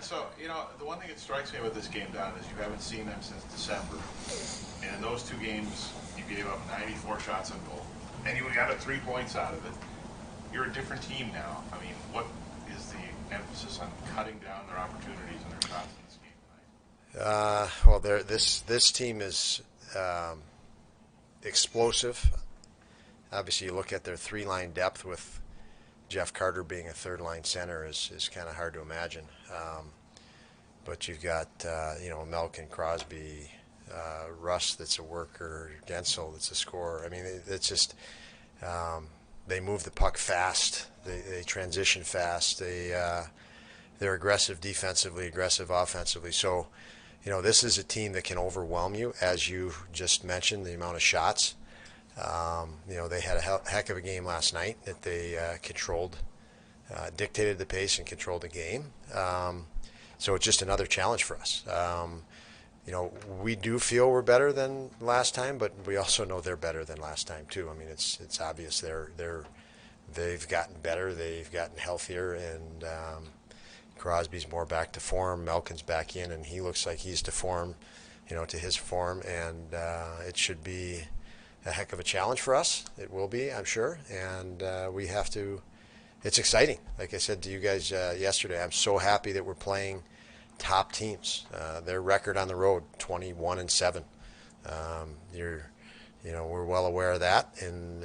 So, the one thing that strikes me with this game, Don, is you haven't seen them since December. And in those two games, you gave up 94 shots on goal. And you got 3 points out of it. You're a different team now. I mean, what is the emphasis on cutting down their opportunities and their shots in this game tonight? Well, this team is explosive. Obviously, you look at their three-line depth with Jeff Carter being a third-line center is kind of hard to imagine. But you've got Malkin, Crosby, Russ that's a worker, Gensel that's a scorer. I mean, it's just they move the puck fast. They transition fast. They're aggressive defensively, aggressive offensively. So, this is a team that can overwhelm you, as you just mentioned, the amount of shots. They had a heck of a game last night that they controlled, dictated the pace and controlled the game. So it's just another challenge for us. We do feel we're better than last time, but we also know they're better than last time too. I mean, it's obvious they've gotten better, they've gotten healthier, and Crosby's more back to form. Malkin's back in, and he looks like he's to form, to his form, and it should be a heck of a challenge for us. It will be, I'm sure, and we have to. It's exciting. Like I said to you guys yesterday, I'm so happy that we're playing top teams. Their record on the road, 21-7. We're well aware of that, and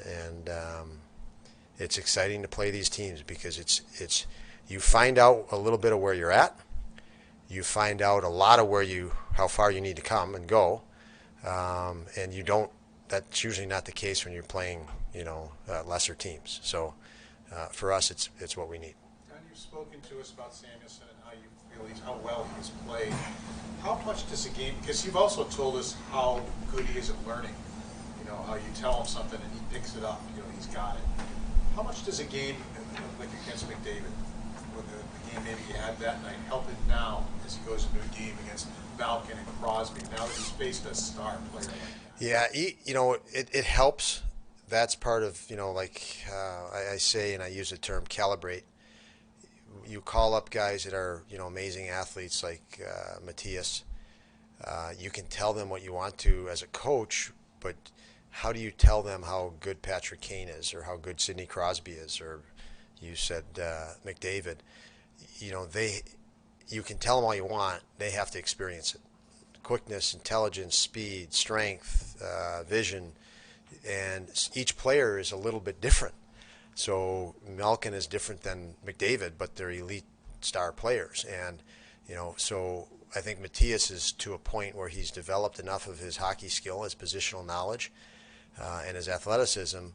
it's exciting to play these teams because it's you find out a little bit of where you're at. You find out a lot of how far you need to come and go, and you don't. That's usually not the case when you're playing, lesser teams. So for us, it's what we need. Don, you've spoken to us about Samuelson and how you feel how well he's played. How much does a game? Because you've also told us how good he is at learning. How you tell him something and he picks it up. He's got it. How much does a game like against McDavid, or the game maybe he had that night, help him now as he goes into a game against Malkin and Crosby? Now that he's faced a star player like that. Yeah, it helps. That's part of, I say, and I use the term calibrate. You call up guys that are, amazing athletes like Matthias. You can tell them what you want to as a coach, but how do you tell them how good Patrick Kane is, or how good Sidney Crosby is, or you said McDavid? You can tell them all you want. They have to experience it. Quickness, intelligence, speed, strength, vision, and each player is a little bit different. So Malkin is different than McDavid, but they're elite star players. And, so I think Matthias is to a point where he's developed enough of his hockey skill, his positional knowledge, and his athleticism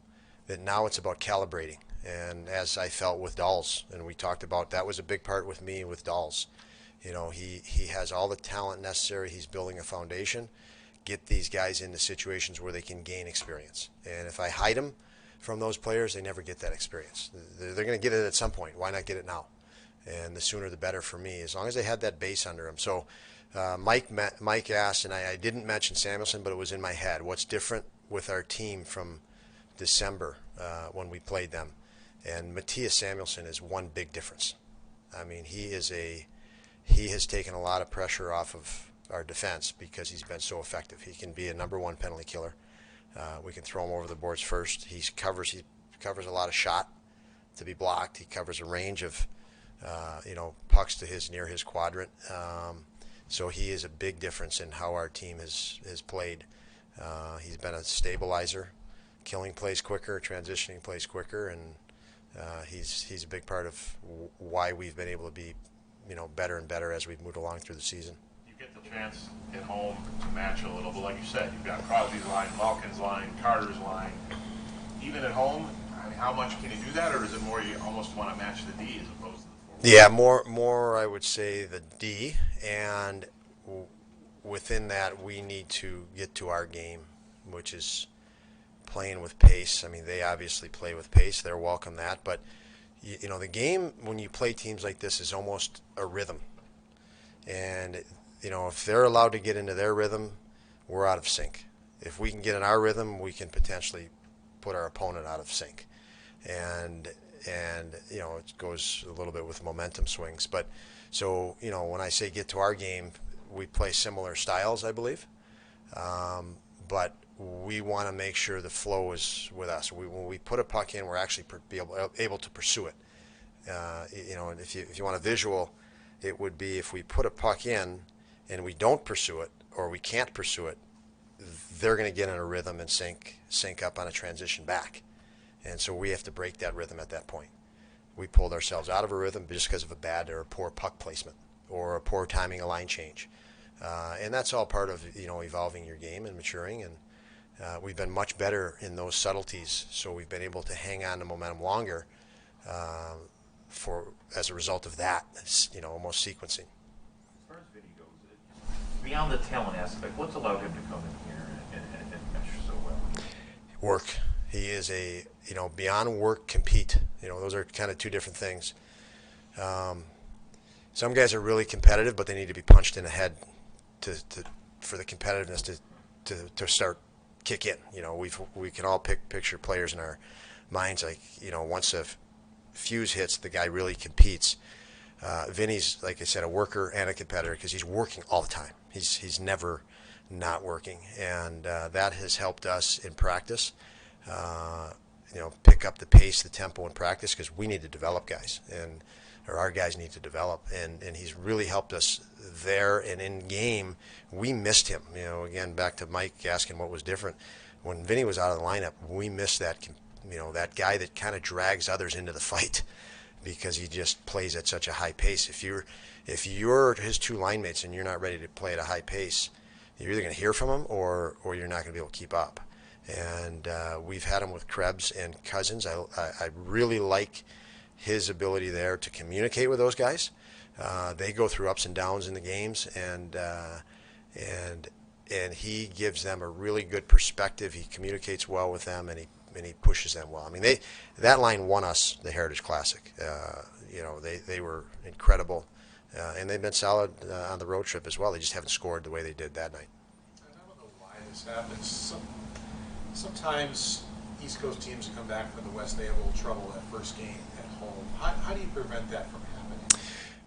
that now it's about calibrating. And as I felt with Dahls, and we talked about, that was a big part with me with Dahls. He has all the talent necessary. He's building a foundation. Get these guys into situations where they can gain experience. And if I hide them from those players, they never get that experience. They're going to get it at some point. Why not get it now? And the sooner the better for me, as long as they had that base under them. So Mike asked, and I didn't mention Samuelson, but it was in my head. What's different with our team from December when we played them? And Matthias Samuelson is one big difference. I mean, he has taken a lot of pressure off of our defense because he's been so effective. He can be a number one penalty killer. We can throw him over the boards first. He covers a lot of shot to be blocked. He covers a range of pucks to near his quadrant. So he is a big difference in how our team has played. He's been a stabilizer, killing plays quicker, transitioning plays quicker, and he's a big part of why we've been able to be better and better as we've moved along through the season. You get the chance at home to match a little, but like you said, you've got Crosby's line, Malkin's line, Carter's line. Even at home, I mean, how much can you do that, or is it more you almost want to match the D as opposed to the forward? Yeah, more I would say the D, and within that we need to get to our game, which is playing with pace. I mean, they obviously play with pace. They're welcome that, but the game when you play teams like this is almost a rhythm, and if they're allowed to get into their rhythm, we're out of sync. If we can get in our rhythm, we can potentially put our opponent out of sync, and it goes a little bit with momentum swings. But So, when I say get to our game, we play similar styles, I believe. But we want to make sure the flow is with us. When we put a puck in, we're actually able to pursue it. And if you want a visual, it would be if we put a puck in and we don't pursue it or we can't pursue it, they're going to get in a rhythm and sync up on a transition back. And so we have to break that rhythm at that point. We pulled ourselves out of a rhythm just because of a bad or a poor puck placement or a poor timing a line change. And that's all part of evolving your game and maturing. And we've been much better in those subtleties, so we've been able to hang on to momentum longer as a result of that. Almost sequencing. As far as Vinny goes, beyond the talent aspect, what's allowed him to come in here and mesh so well? Work. He is beyond work, compete. Those are kind of two different things. Some guys are really competitive, but they need to be punched in the head for the competitiveness to start kick in. We can all picture players in our minds like, once a fuse hits, the guy really competes. Vinny's, like I said, a worker and a competitor because he's working all the time. He's never not working, and that has helped us in practice. Pick up the pace, the tempo in practice because we need to develop guys, or our guys need to develop, and he's really helped us there. And in game, we missed him. Again, back to Mike asking what was different. When Vinny was out of the lineup, we missed that, that guy that kind of drags others into the fight because he just plays at such a high pace. If you're his two line mates and you're not ready to play at a high pace, you're either going to hear from him or you're not going to be able to keep up. And we've had him with Krebs and Cousins. I really like his ability there to communicate with those guys. They go through ups and downs in the games, and he gives them a really good perspective. He communicates well with them, and he pushes them well. I mean, that line won us the Heritage Classic. They were incredible, and they've been solid on the road trip as well. They just haven't scored the way they did that night. I don't know why this happens. Sometimes East Coast teams that come back from the West, they have a little trouble that first game at home. How do you prevent that from happening?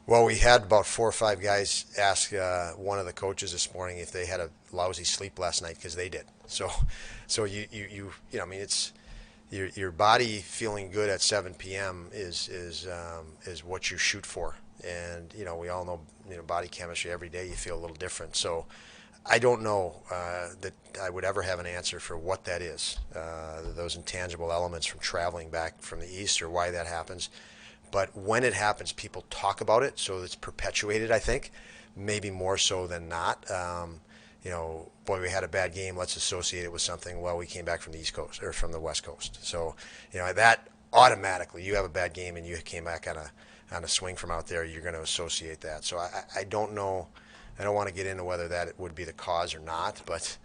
Well, we had about 4 or 5 guys ask one of the coaches this morning if they had a lousy sleep last night because they did. So I mean, it's your body feeling good at 7 p.m. is what you shoot for, and we all know body chemistry. Every day you feel a little different. So I don't know that I would ever have an answer for what that is, those intangible elements from traveling back from the East or why that happens. But when it happens, people talk about it, so it's perpetuated, I think, maybe more so than not. Boy, we had a bad game, let's associate it with something. Well, we came back from the East Coast or from the West Coast. So, that automatically, you have a bad game and you came back on a swing from out there, you're going to associate that. So I don't know. I don't want to get into whether that would be the cause or not, but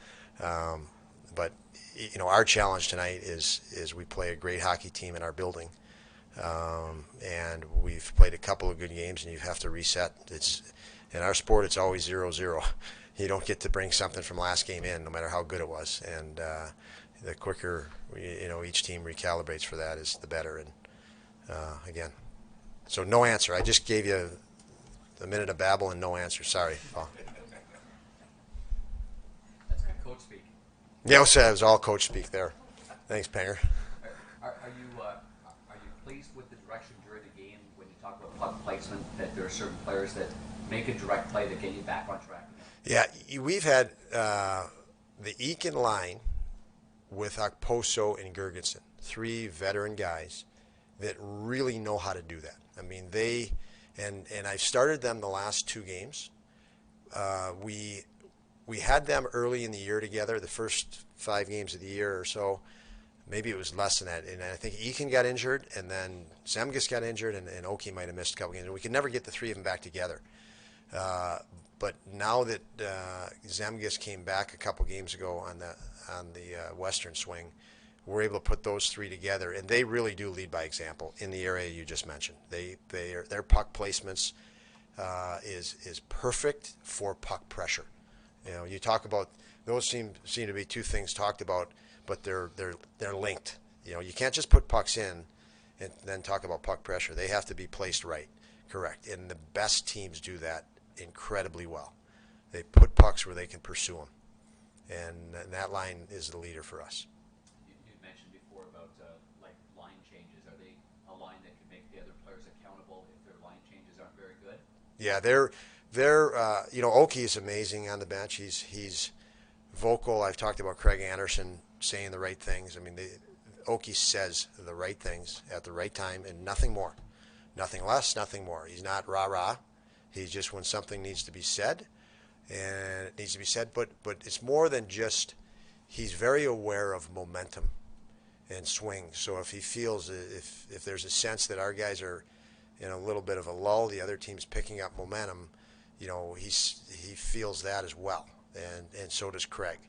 our challenge tonight is we play a great hockey team in our building, and we've played a couple of good games, and you have to reset. In our sport, it's always 0-0. You don't get to bring something from last game in, no matter how good it was, and the quicker each team recalibrates for that is the better. And again, so no answer. I just gave you a minute of babble and no answer. Sorry, Paul. That's good coach speak. Yeah, it was all coach speak there. Thanks, Panger. Are you pleased with the direction during the game when you talk about puck placement, that there are certain players that make a direct play that get you back on track? Yeah, we've had the Eakin line with Okposo and Gergensen, 3 veteran guys that really know how to do that. I mean, and I've started them the last 2 games. We had them early in the year together, the first 5 games of the year or so. Maybe it was less than that. And I think Eakin got injured, and then Zemgus got injured, and Oki might have missed a couple games. And we could never get the 3 of them back together. But now that Zemgus came back a couple games ago on the Western swing, we're able to put those 3 together, and they really do lead by example in the area you just mentioned. Their puck placements is perfect for puck pressure. You talk about those seem to be 2 things talked about, but they're linked. You can't just put pucks in and then talk about puck pressure. They have to be placed right, Correct. And the best teams do that incredibly well. They put pucks where they can pursue them. And that line is the leader for us. You mentioned before about like line changes. Are they a line that can make the other players accountable if their line changes aren't very good? Yeah, they're Oki is amazing on the bench. He's vocal. I've talked about Craig Anderson saying the right things. I mean, Oki says the right things at the right time and nothing more. Nothing less, nothing more. He's not rah-rah. He's just when something needs to be said, and it needs to be said. But it's more than just, he's very aware of momentum and swing. So if he feels, if there's a sense that our guys are in a little bit of a lull, the other team's picking up momentum, he feels that as well. And so does Craig.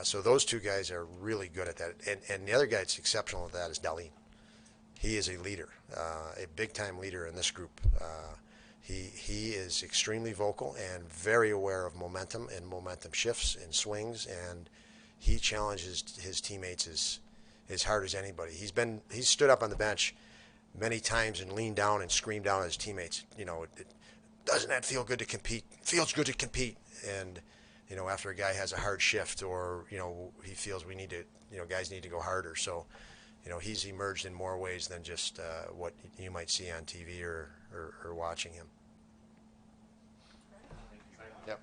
So those two guys are really good at that. And the other guy that's exceptional at that is Dahlin. He is a leader, a big-time leader in this group. He is extremely vocal and very aware of momentum and momentum shifts and swings, and he challenges his teammates as hard as anybody. He's stood up on the bench many times and leaned down and screamed down at his teammates. Doesn't that feel good to compete? Feels good to compete. And after a guy has a hard shift, or he feels guys need to go harder. So he's emerged in more ways than just what you might see on TV or watching him. Yep.